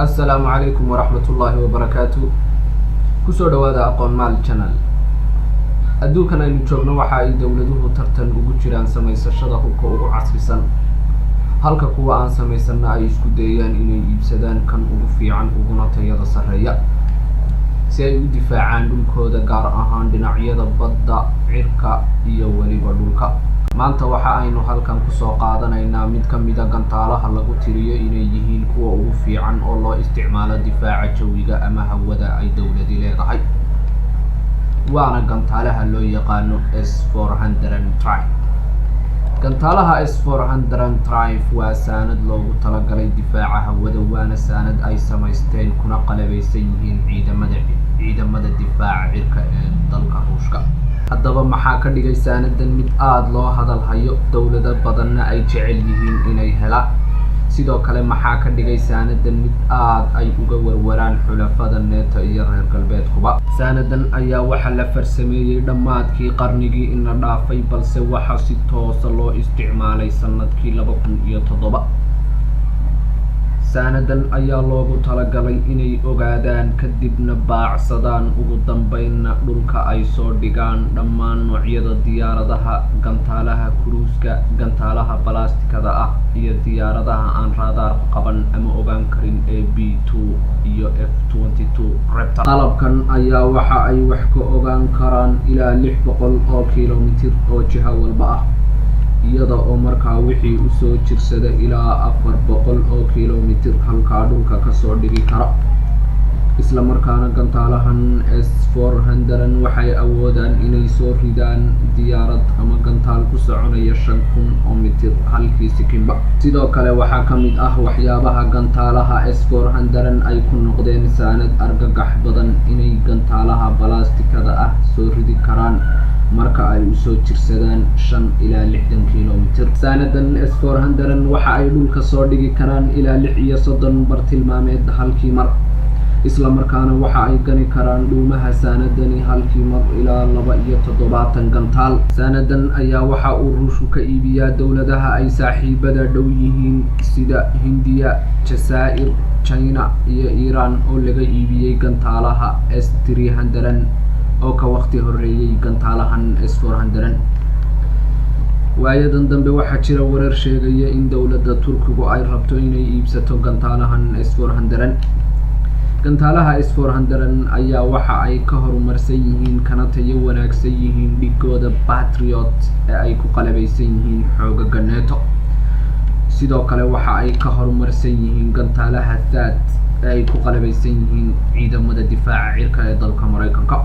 Assalaamu calaykum waraxmatullaahi wabarakaatu. Kusoo dhawaada aqoon maal channel. Adduunkan aynu joogno waxa ay dawladuhu tartan ugu jiraan samaysashada hubka ugu casrisan, halka kuwa aan samaysanna ay isku dayayaan inay iibsadaan kan ugu fiican uguna tayada sarreeya si ay u difaacaan dhulkooda, gaar ahaan dhinacyada badda, cirka iyo weliba dhulka. Maanta waxa aynu halkan kusoo qaadanaynaa mid ka mid ah gantaalaha lagu tiriyo inay yihiin kuwa ugu fiican oo loo isticmaalo difaaca jawiga ama hawada ay dawladi leedahay. Waana gantaalaha loo yaqaano S-400 gantaalaha S-400 waa saanad loogu talagalay difaaca hawada, waana saanad ay samaysteen kuna qalabaysan yihiin ciidamada difaaca cirka ee dalka Ruushka. Haddaba maxaa ka dhigay saanadan mid aad loo hadal hayo, dawlado badanna ay jecel yihiin inay helaan? Sidoo kale maxaa ka dhigay saanadan mid aad ay uga warwaraan xulafada NATO iyo reer galbeedkuba? Saanadan ayaa waxa la farsameeyay dhammaadkii qarnigii ina dhaafay, balse waxa si toosa loo isticmaalay sanadkii 2007. saanadan ayaa loogu talagalay inay ogaadaan kadibna baacsadaan, ugu dambeynna dhulka ay soo dhigaan dhammaan noocyada diyaaradaha, gantaalaha kuruuska, gantaalaha balaastikada ah iyo diyaaradaha aan raadaar qaban ama ogaan karin ee B-2 iyo F-22 Raptor. Qalabkan ayaa waxa ay wax ka ogaan karaan ilaa 600 oo kiiloomitir oo jiha walba ah, iyada oo markaa wixii u soo jirsada ilaa 400 oo kiiloomitir halkaa dhulka ka soo dhigi kara. Isla markaana gantaalahan S-400 waxay awoodaan inay soo ridaan diyaarad ama gantaal ku soconaya 5,000 oo mitir halkii sekinba. Sidoo kale waxaa ka mid ah waxyaabaha gantaalaha S-400 ay ku noqdeen saanad argagax badan inay gantaalaha balaastikada ah soo ridi karaan marka ay u soo jirsadaan 5 ilaa 60 kiiloomitir. Saanadan S-400 waxa ay dhulka soo dhigi karaan ilaa 36 bartilmaameed halkii mar, isla markaana waxa ay gani karaan dhuumaha saanadani halkii mar ilaa 72 gantaal. Saanadan ayaa waxa uu Ruushku ka iibiyaa dawladaha ay saaxiibada dhow yihiin sida Hindiya, Jazaa'ir, China iyo Iiraan oo laga iibiyey gantaalaha S-300 oo ka waqti horeeyay gantaalahan S-400. waayadan dambe waxaa jira warar sheegaya in dawladda Turkigu ay rabto inay iibsato gantaalahan S-400. gantaalaha S-400 ayaa waxa ay ka horumarsan yihiin kana tayo wanaagsan yihiin dhigooda Patriot ee ay ku qalabaysan yihiin xoogagga NATO. sidoo kale waxa ay ka horumarsan yihiin gantaalaha THAAD ee ay ku qalabaysan yihiin ciidamada difaaca cirka ee dalka Mareykanka.